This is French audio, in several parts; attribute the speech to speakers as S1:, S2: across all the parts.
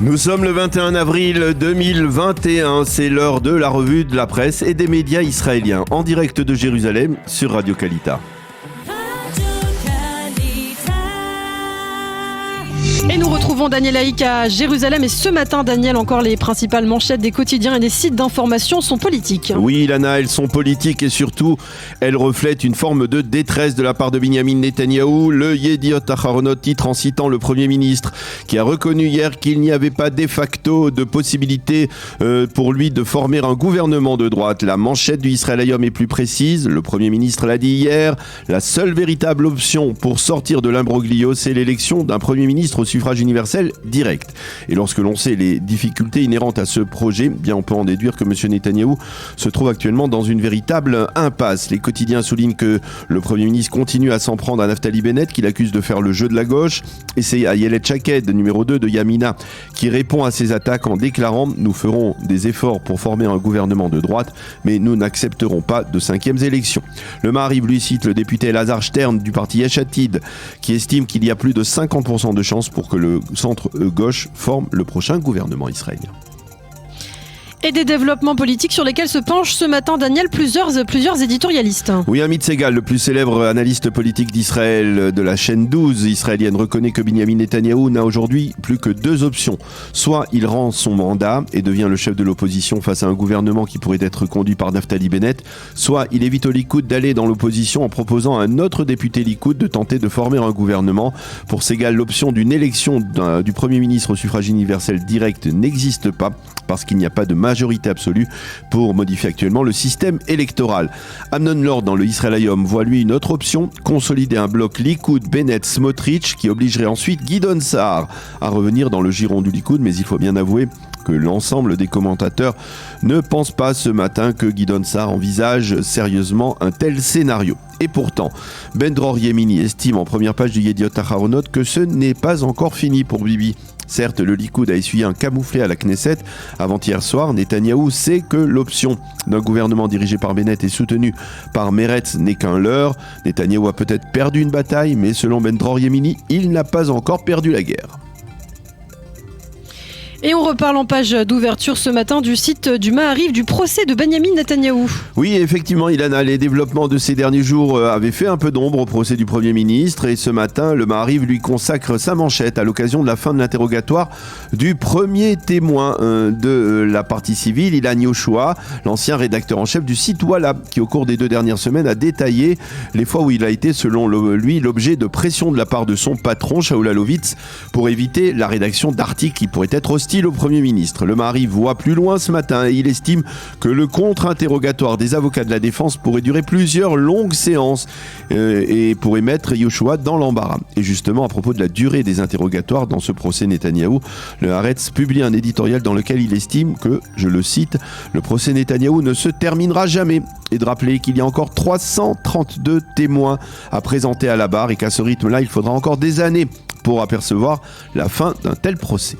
S1: Nous sommes le 21 avril 2021, c'est l'heure de la revue de la presse et des médias israéliens en direct de Jérusalem sur Radio Kalita.
S2: Et nous retrouvons Daniel Haïk à Jérusalem. Et ce matin, Daniel, encore les principales manchettes des quotidiens et des sites d'information sont politiques.
S1: Oui, Lana, elles sont politiques et surtout, elles reflètent une forme de détresse de la part de Binyamin Netanyahou. Le Yediot Aharonot titre en citant le Premier ministre qui a reconnu hier qu'il n'y avait pas de facto de possibilité pour lui de former un gouvernement de droite. La manchette du Israël Hayom est plus précise. Le Premier ministre l'a dit hier. La seule véritable option pour sortir de l'imbroglio, c'est l'élection d'un Premier ministre au suffrage universel direct. Et lorsque l'on sait les difficultés inhérentes à ce projet, bien on peut en déduire que M. Netanyahou se trouve actuellement dans une véritable impasse. Les quotidiens soulignent que le Premier ministre continue à s'en prendre à Naftali Bennett, qu'il accuse de faire le jeu de la gauche. Et c'est Ayelet Shaked, numéro 2 de Yamina, qui répond à ces attaques en déclarant « Nous ferons des efforts pour former un gouvernement de droite, mais nous n'accepterons pas de 5e élection ». Le Maariv lui cite le député Elazar Stern du parti Yesh Atid, qui estime qu'il y a plus de 50% de chances pour que le centre-gauche forme le prochain gouvernement israélien.
S2: Et des développements politiques sur lesquels se penchent ce matin, Daniel, plusieurs éditorialistes.
S1: Oui, Amit Segal, le plus célèbre analyste politique d'Israël de la chaîne 12 israélienne, reconnaît que Binyamin Netanyahou n'a aujourd'hui plus que deux options. Soit il rend son mandat et devient le chef de l'opposition face à un gouvernement qui pourrait être conduit par Naftali Bennett, soit il évite au Likoud d'aller dans l'opposition en proposant à un autre député Likoud de tenter de former un gouvernement. Pour Segal, l'option d'une élection du Premier ministre au suffrage universel direct n'existe pas parce qu'il n'y a pas de majorité absolue pour modifier actuellement le système électoral. Amnon Lord dans le Israël Hayom voit lui une autre option, consolider un bloc Likoud, Bennett, Smotrich qui obligerait ensuite Gideon Sa'ar à revenir dans le giron du Likoud, mais il faut bien avouer que l'ensemble des commentateurs ne pensent pas ce matin que Gideon Sa'ar envisage sérieusement un tel scénario. Et pourtant, Ben Dror Yemini estime en première page du Yediot Aharonot que ce n'est pas encore fini pour Bibi. Certes, le Likoud a essuyé un camouflet à la Knesset avant-hier soir. Netanyahou sait que l'option d'un gouvernement dirigé par Bennett et soutenu par Meretz n'est qu'un leurre. Netanyahou a peut-être perdu une bataille, mais selon Ben Dror Yemini, il n'a pas encore perdu la guerre.
S2: Et on reparle en page d'ouverture ce matin du site du Maariv du procès de Binyamin Netanyahou.
S1: Oui, effectivement, Ilana, les développements de ces derniers jours avaient fait un peu d'ombre au procès du Premier ministre et ce matin, le Maariv lui consacre sa manchette à l'occasion de la fin de l'interrogatoire du premier témoin de la partie civile, Ilan Yoshua, l'ancien rédacteur en chef du site Walla, qui au cours des 2 dernières semaines a détaillé les fois où il a été, selon lui, l'objet de pression de la part de son patron, Shaul Alovitz, pour éviter la rédaction d'articles qui pourraient être hostiles au Premier ministre. Le Maariv voit plus loin ce matin et il estime que le contre-interrogatoire des avocats de la défense pourrait durer plusieurs longues séances et pourrait mettre Yoshua dans l'embarras. Et justement, à propos de la durée des interrogatoires dans ce procès Netanyahou, le Haaretz publie un éditorial dans lequel il estime que, je le cite, le procès Netanyahou ne se terminera jamais et de rappeler qu'il y a encore 332 témoins à présenter à la barre et qu'à ce rythme-là, il faudra encore des années pour apercevoir la fin d'un tel procès.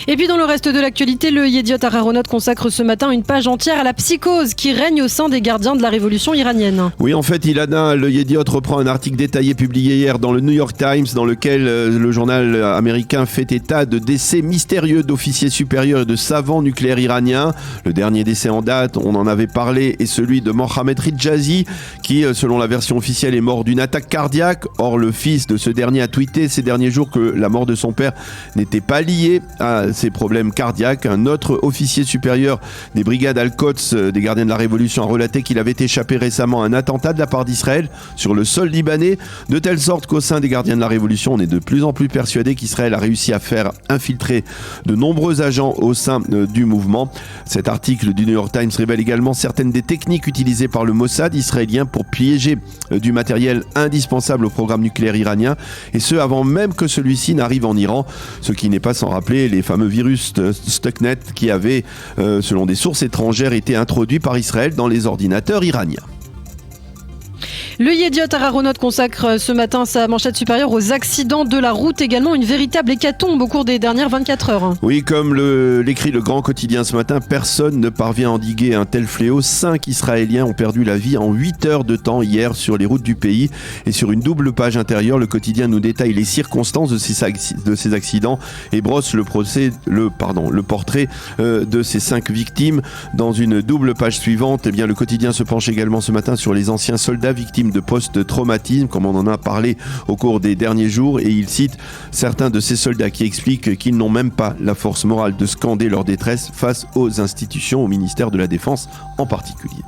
S2: Et puis dans le reste de l'actualité, le Yediot Aharonot consacre ce matin une page entière à la psychose qui règne au sein des gardiens de la révolution iranienne.
S1: Oui, en fait, Ilana, le Yediot reprend un article détaillé publié hier dans le New York Times dans lequel le journal américain fait état de décès mystérieux d'officiers supérieurs et de savants nucléaires iraniens. Le dernier décès en date, on en avait parlé, est celui de Mohammad Rijazi qui, selon la version officielle, est mort d'une attaque cardiaque. Or, le fils de ce dernier a tweeté ces derniers jours que la mort de son père n'était pas liée à ses problèmes cardiaques. Un autre officier supérieur des brigades Al-Quds des gardiens de la Révolution a relaté qu'il avait échappé récemment à un attentat de la part d'Israël sur le sol libanais, de telle sorte qu'au sein des gardiens de la Révolution, on est de plus en plus persuadé qu'Israël a réussi à faire infiltrer de nombreux agents au sein du mouvement. Cet article du New York Times révèle également certaines des techniques utilisées par le Mossad israélien pour piéger du matériel indispensable au programme nucléaire iranien, et ce avant même que celui-ci n'arrive en Iran, ce qui n'est pas sans rappeler les fameux virus Stuxnet qui avaient, selon des sources étrangères, été introduits par Israël dans les ordinateurs iraniens.
S2: Le Yediot Aharonot consacre ce matin sa manchette supérieure aux accidents de la route, également une véritable hécatombe au cours des dernières 24 heures.
S1: Oui, comme l'écrit le grand quotidien ce matin, personne ne parvient à endiguer un tel fléau. 5 Israéliens ont perdu la vie en 8 heures de temps hier sur les routes du pays. Et sur une double page intérieure, le quotidien nous détaille les circonstances de ces accidents et brosse le portrait de ces 5 victimes. Dans une double page suivante, le quotidien se penche également ce matin sur les anciens soldats victimes de post-traumatisme, comme on en a parlé au cours des derniers jours, et il cite certains de ces soldats qui expliquent qu'ils n'ont même pas la force morale de scander leur détresse face aux institutions, au ministère de la Défense en particulier.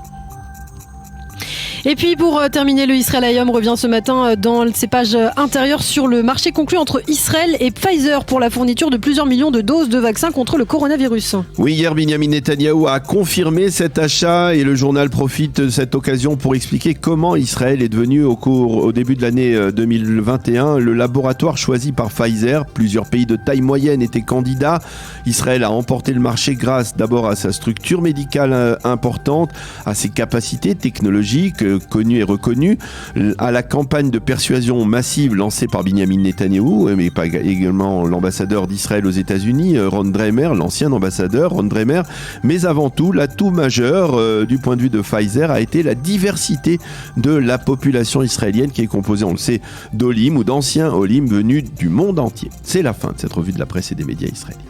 S2: Et puis pour terminer, le Israël Hayom revient ce matin dans ses pages intérieures sur le marché conclu entre Israël et Pfizer pour la fourniture de plusieurs millions de doses de vaccins contre le coronavirus.
S1: Oui, hier Binyamin Netanyahou a confirmé cet achat et le journal profite de cette occasion pour expliquer comment Israël est devenu au début de l'année 2021 le laboratoire choisi par Pfizer. Plusieurs pays de taille moyenne étaient candidats. Israël a remporté le marché grâce d'abord à sa structure médicale importante, à ses capacités technologiques connu et reconnu, à la campagne de persuasion massive lancée par Binyamin Netanyahou, mais pas également l'ambassadeur d'Israël aux États-Unis, Ron Dremer, l'ancien ambassadeur Ron Dremer, mais avant tout, l'atout majeur du point de vue de Pfizer a été la diversité de la population israélienne qui est composée, on le sait, d'Olim ou d'anciens Olim venus du monde entier. C'est la fin de cette revue de la presse et des médias israéliens.